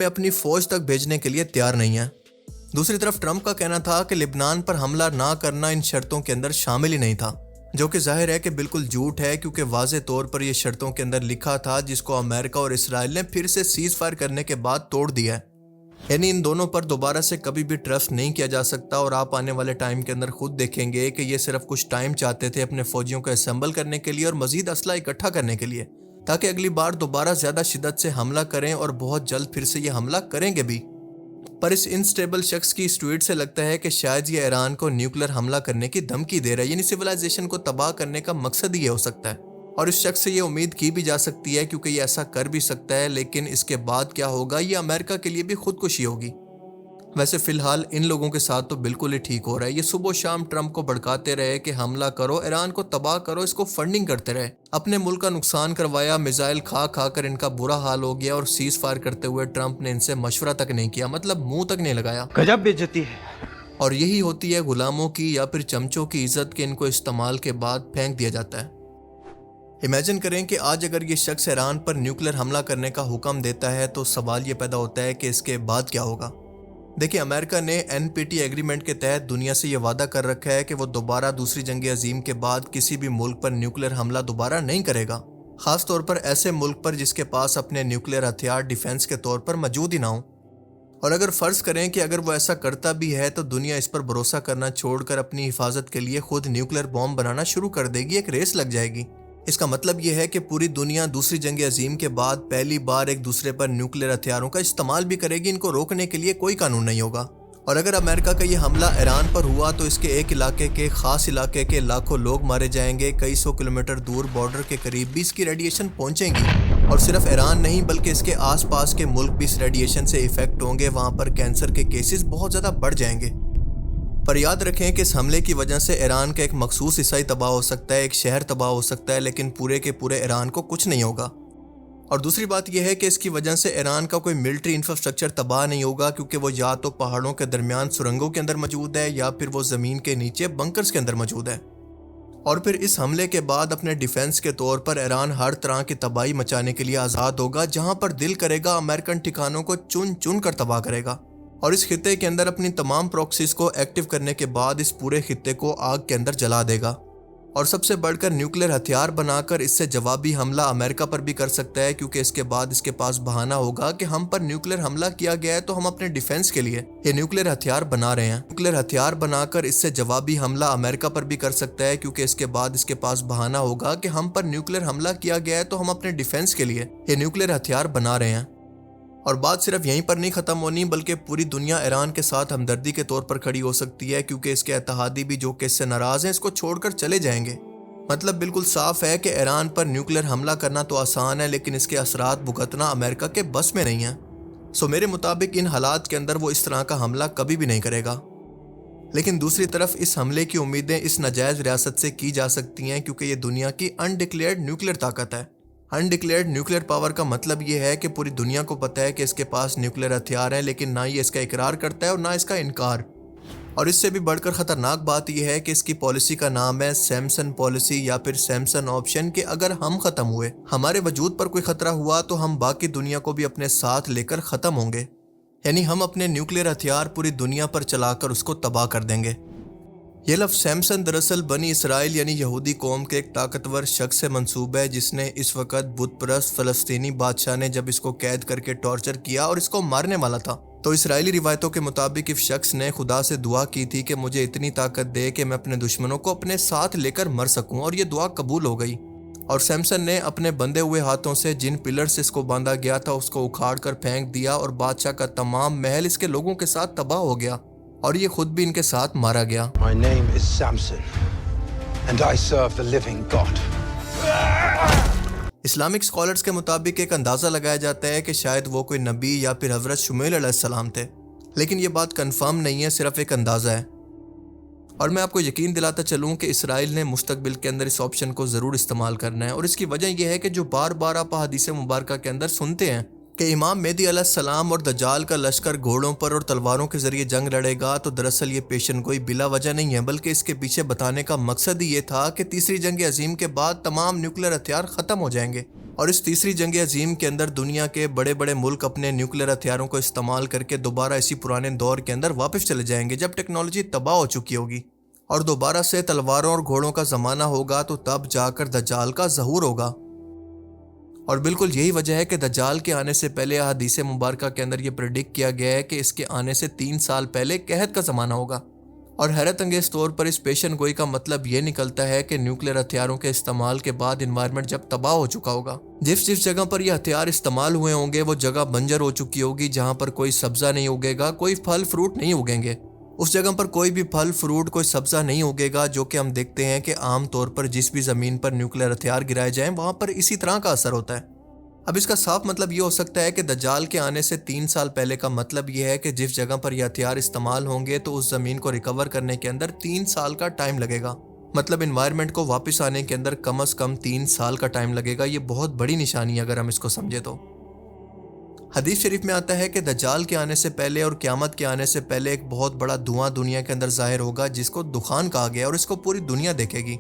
पे अपनी फौज तक भेजने के लिए तैयार नहीं है। दूसरी तरफ ट्रंप का कहना था कि लेबनान पर हमला ना करना इन शर्तों के अंदर शामिल ही नहीं था, जो कि जाहिर है कि बिल्कुल झूठ है, क्योंकि वाज़े तौर पर यह शर्तों के अंदर लिखा था जिसको अमेरिका और इसराइल ने फिर से सीज फायर करने के बाद तोड़ दिया है। यानी इन दोनों पर दोबारा से कभी भी ट्रस्ट नहीं किया जा सकता। और आप आने वाले टाइम के अंदर खुद देखेंगे कि ये सिर्फ कुछ टाइम चाहते थे अपने फौजियों को असेंबल करने के लिए और मजीद असला इकट्ठा करने के लिए, ताकि अगली बार दोबारा ज़्यादा शिद्दत से हमला करें, और बहुत जल्द फिर से ये हमला करेंगे भी। पर इस इनस्टेबल शख्स की इस ट्वीट से लगता है कि शायद ये ईरान को न्यूक्लियर हमला करने की धमकी दे रहा है, यानी सिविलाइजेशन को तबाह करने का मकसद ही ये हो सकता है। और इस शख्स से ये उम्मीद की भी जा सकती है, क्योंकि ये ऐसा कर भी सकता है, लेकिन इसके बाद क्या होगा, ये अमेरिका के लिए भी खुदकुशी होगी। वैसे फिलहाल इन लोगों के साथ तो बिल्कुल ही ठीक हो रहा है। ये सुबह शाम ट्रंप को भड़काते रहे कि हमला करो, ईरान को तबाह करो, इसको फंडिंग करते रहे, अपने मुल्क का नुकसान करवाया, मिसाइल खा खा कर इनका बुरा हाल हो गया। और सीज फायर करते हुए ट्रंप ने इनसे मशवरा तक नहीं किया, मतलब मुंह तक नहीं लगाया। गजब बेइज्जती है। और यही होती है गुलामों की या फिर चमचों की इज्जत के इनको इस्तेमाल के बाद फेंक दिया जाता है। इमेजिन करें कि आज अगर ये शख्स ईरान पर न्यूक्लियर हमला करने का हुक्म देता है, तो सवाल ये पैदा होता है कि इसके बाद क्या होगा। देखिए, अमेरिका ने NPT एग्रीमेंट के तहत दुनिया से ये वादा कर रखा है कि वो दोबारा दूसरी जंग अजीम के बाद किसी भी मुल्क पर न्यूक्लियर हमला दोबारा नहीं करेगा, खास तौर पर ऐसे मुल्क पर जिसके पास अपने न्यूक्लियर हथियार डिफेंस के तौर पर मौजूद ही ना हो। और अगर फर्ज करें कि अगर वो ऐसा करता भी है, तो दुनिया इस पर भरोसा करना छोड़कर अपनी हिफाजत के लिए खुद न्यूक्लियर बॉम्ब बनाना शुरू कर देगी, एक रेस लग जाएगी। इसका मतलब यह है कि पूरी दुनिया दूसरी जंग अजीम के बाद पहली बार एक दूसरे पर न्यूक्लियर हथियारों का इस्तेमाल भी करेगी। इनको रोकने के लिए कोई कानून नहीं होगा। और अगर अमेरिका का ये हमला ईरान पर हुआ, तो इसके एक इलाके के खास इलाके के लाखों लोग मारे जाएंगे। कई सौ किलोमीटर दूर बॉर्डर के करीब भी इसकी रेडिएशन पहुंचेंगी। और सिर्फ ईरान नहीं, बल्कि इसके आसपास के मुल्क भी इस रेडिएशन से इफेक्ट होंगे। वहाँ पर कैंसर के केसेस बहुत ज़्यादा बढ़ जाएंगे। पर याद रखें कि इस हमले की वजह से ईरान का एक मखसूस हिस्सा ही तबाह हो सकता है, एक शहर तबाह हो सकता है, लेकिन पूरे के पूरे ईरान को कुछ नहीं होगा। और दूसरी बात यह है कि इसकी वजह से ईरान का कोई मिलिट्री इंफ्रास्ट्रक्चर तबाह नहीं होगा, क्योंकि वो या तो पहाड़ों के दरमियान सुरंगों के अंदर मौजूद है, या फिर वो ज़मीन के नीचे बंकर्स के अंदर मौजूद है। और फिर इस हमले के बाद अपने डिफेंस के तौर पर ईरान हर तरह की तबाही मचाने के लिए आज़ाद होगा। जहाँ पर दिल करेगा अमेरिकन ठिकानों को चुन चुन कर तबाह करेगा। और इस खित्ते के अंदर अपनी तमाम प्रॉक्सीज को एक्टिव करने के बाद इस पूरे खित्ते को आग के अंदर जला देगा। और सबसे बढ़कर न्यूक्लियर हथियार बनाकर इससे जवाबी हमला अमेरिका पर भी कर सकता है, क्योंकि इसके बाद इसके पास बहाना होगा कि हम पर न्यूक्लियर हमला किया गया है, तो हम अपने डिफेंस के लिए ये न्यूक्लियर हथियार बना रहे हैं। न्यूक्लियर हथियार बनाकर इससे जवाबी हमला अमेरिका पर भी कर सकता है, क्योंकि इसके बाद इसके पास बहाना होगा कि हम पर न्यूक्लियर हमला किया गया है, तो हम अपने डिफेंस के लिए ये न्यूक्लियर हथियार बना रहे हैं। और बात सिर्फ यहीं पर नहीं ख़त्म होनी, बल्कि पूरी दुनिया ईरान के साथ हमदर्दी के तौर पर खड़ी हो सकती है, क्योंकि इसके इत्तेहादी भी जो कि इससे नाराज़ हैं, इसको छोड़कर चले जाएंगे। मतलब बिल्कुल साफ है कि ईरान पर न्यूक्लियर हमला करना तो आसान है, लेकिन इसके असरात भुगतना अमेरिका के बस में नहीं है। सो मेरे मुताबिक इन हालात के अंदर वो इस तरह का हमला कभी भी नहीं करेगा। लेकिन दूसरी तरफ इस हमले की उम्मीदें इस नाजायज़ रियासत से की जा सकती हैं, क्योंकि ये दुनिया की अनडिक्लेयर्ड न्यूक्लियर ताकत है। अनडिक्लेयर्ड न्यूक्लियर पावर का मतलब ये है कि पूरी दुनिया को पता है कि इसके पास न्यूक्लियर हथियार हैं, लेकिन ना ये इसका इकरार करता है और ना इसका इनकार। और इससे भी बढ़कर ख़तरनाक बात यह है कि इसकी पॉलिसी का नाम है सैमसन पॉलिसी, या फिर सैमसन ऑप्शन, कि अगर हम ख़त्म हुए, हमारे वजूद पर कोई ख़तरा हुआ, तो हम बाकी दुनिया को भी अपने साथ लेकर ख़त्म होंगे। यानी हम अपने न्यूक्लियर हथियार पूरी दुनिया पर चलाकर उसको तबाह कर देंगे। ये लफ्ज़ सैमसन दरअसल बनी इसराइल यानी यहूदी कौम के एक ताकतवर शख्स से मंसूब है, जिसने इस वक्त बुत परस्त फ़लस्तीनी बादशाह ने जब इसको कैद करके टॉर्चर किया और इसको मारने वाला था, तो इसराइली रिवायतों के मुताबिक इस शख्स ने खुदा से दुआ की थी कि मुझे इतनी ताकत दे कि मैं अपने दुश्मनों को अपने साथ लेकर मर सकूं, और ये दुआ कबूल हो गई। और सैमसन ने अपने बंधे हुए हाथों से जिन पिलर से इसको बांधा गया था उसको उखाड़ कर फेंक दिया, और बादशाह का तमाम महल इसके लोगों के साथ तबाह हो गया, और ये खुद भी इनके साथ मारा गया। My name is Samson, and I serve the living God. Islamic scholars के मुताबिक एक अंदाज़ा लगाया जाता है कि शायद वो कोई नबी या फिर हज़रत शुमैल अलैहिस्सलाम थे, लेकिन ये बात कंफर्म नहीं है, सिर्फ एक अंदाज़ा है। और मैं आपको यकीन दिलाता चलूँ कि इसराइल ने मुस्तकबिल के अंदर इस ऑप्शन को ज़रूर इस्तेमाल करना है। और इसकी वजह यह है कि जो बार बार आप हदीस मुबारक के अंदर सुनते हैं कि इमाम मेहदी अलैहिस्सलाम और दज्जाल का लश्कर घोड़ों पर और तलवारों के ज़रिए जंग लड़ेगा, तो दरअसल ये पेशन गोई बिला वजह नहीं है, बल्कि इसके पीछे बताने का मकसद ही ये था कि तीसरी जंग अजीम के बाद तमाम न्यूक्लियर हथियार ख़त्म हो जाएंगे اور اس تیسری جنگ عظیم کے اندر دنیا کے بڑے بڑے ملک اپنے نیوکلیر ہتھیاروں کو استعمال کر کے دوبارہ اسی پرانے دور کے اندر واپس چلے جائیں گے جب ٹیکنالوجی تباہ ہو چکی ہوگی اور دوبارہ سے تلواروں اور گھوڑوں کا زمانہ ہوگا، تو تب جا کر دجال کا ظہور ہوگا۔ اور بالکل یہی وجہ ہے کہ دجال کے آنے سے پہلے احادیث مبارکہ کے اندر یہ پریڈکٹ کیا گیا ہے کہ اس کے آنے سے 3 سال پہلے قحط کا زمانہ ہوگا۔ اور حیرت انگیز طور پر اس پیشن گوئی کا مطلب یہ نکلتا ہے کہ نیوکلیر ہتھیاروں کے استعمال کے بعد انوائرمنٹ جب تباہ ہو چکا ہوگا، جس جگہ پر یہ ہتھیار استعمال ہوئے ہوں گے وہ جگہ بنجر ہو چکی ہوگی، جہاں پر کوئی سبزہ نہیں اگے گا، کوئی پھل فروٹ نہیں اگیں گے۔ اس جگہ پر کوئی بھی پھل فروٹ، کوئی سبزہ نہیں اگے گا، جو کہ ہم دیکھتے ہیں کہ عام طور پر جس بھی زمین پر نیوکلیر ہتھیار گرائے جائیں وہاں پر اسی طرح کا اثر ہوتا ہے۔ اب اس کا صاف مطلب یہ ہو سکتا ہے کہ دجال کے آنے سے 3 سال پہلے کا مطلب یہ ہے کہ جس جگہ پر یہ ہتھیار استعمال ہوں گے تو اس زمین کو ریکور کرنے کے اندر 3 سال کا ٹائم لگے گا۔ مطلب انوائرمنٹ کو واپس آنے کے اندر کم از کم 3 سال کا ٹائم لگے گا۔ یہ بہت بڑی نشانی ہے اگر ہم اس کو سمجھے تو۔ حدیث شریف میں آتا ہے کہ دجال کے آنے سے پہلے اور قیامت کے آنے سے پہلے ایک بہت بڑا دھواں دنیا کے اندر ظاہر ہوگا جس کو دخان کہا گیا، اور اس کو پوری دنیا دیکھے گی۔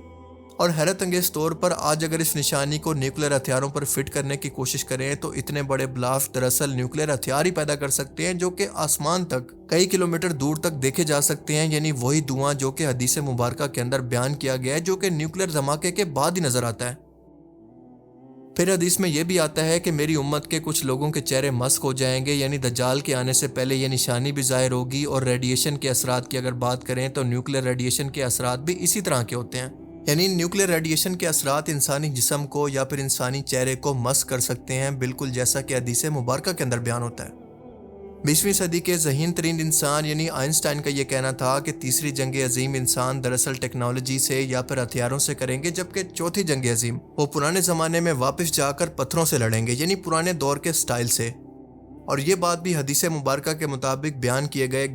اور حیرت انگیز طور پر آج اگر اس نشانی کو نیوکلیر ہتھیاروں پر فٹ کرنے کی کوشش کریں تو اتنے بڑے بلاسٹ دراصل نیوکلیر ہتھیار ہی پیدا کر سکتے ہیں جو کہ آسمان تک کئی کلومیٹر دور تک دیکھے جا سکتے ہیں، یعنی وہی دھواں جو کہ حدیث مبارکہ کے اندر بیان کیا گیا ہے، جو کہ نیوکلیر دھماکے کے بعد ہی نظر آتا ہے۔ پھر حدیث میں یہ بھی آتا ہے کہ میری امت کے کچھ لوگوں کے چہرے مسک ہو جائیں گے، یعنی دجال کے آنے سے پہلے یہ نشانی بھی ظاہر ہوگی۔ اور ریڈیشن کے اثرات کی اگر بات کریں تو نیوکلیر ریڈیشن کے اثرات بھی اسی طرح کے ہوتے ہیں، یعنی نیوکلیر ریڈیشن کے اثرات انسانی جسم کو یا پھر انسانی چہرے کو مسک کر سکتے ہیں، بالکل جیسا کہ حدیث مبارکہ کے اندر بیان ہوتا ہے۔ 20ویں صدی کے ذہین ترین انسان یعنی آئنسٹائن کا یہ کہنا تھا کہ تیسری جنگ عظیم انسان دراصل ٹیکنالوجی سے یا پھر ہتھیاروں سے کریں گے، جبکہ چوتھی جنگ عظیم وہ پرانے زمانے میں واپس جا کر پتھروں سے لڑیں گے، یعنی پرانے دور کے سٹائل سے۔ اور یہ بات بھی حدیث مبارکہ کے مطابق بیان کیے گئے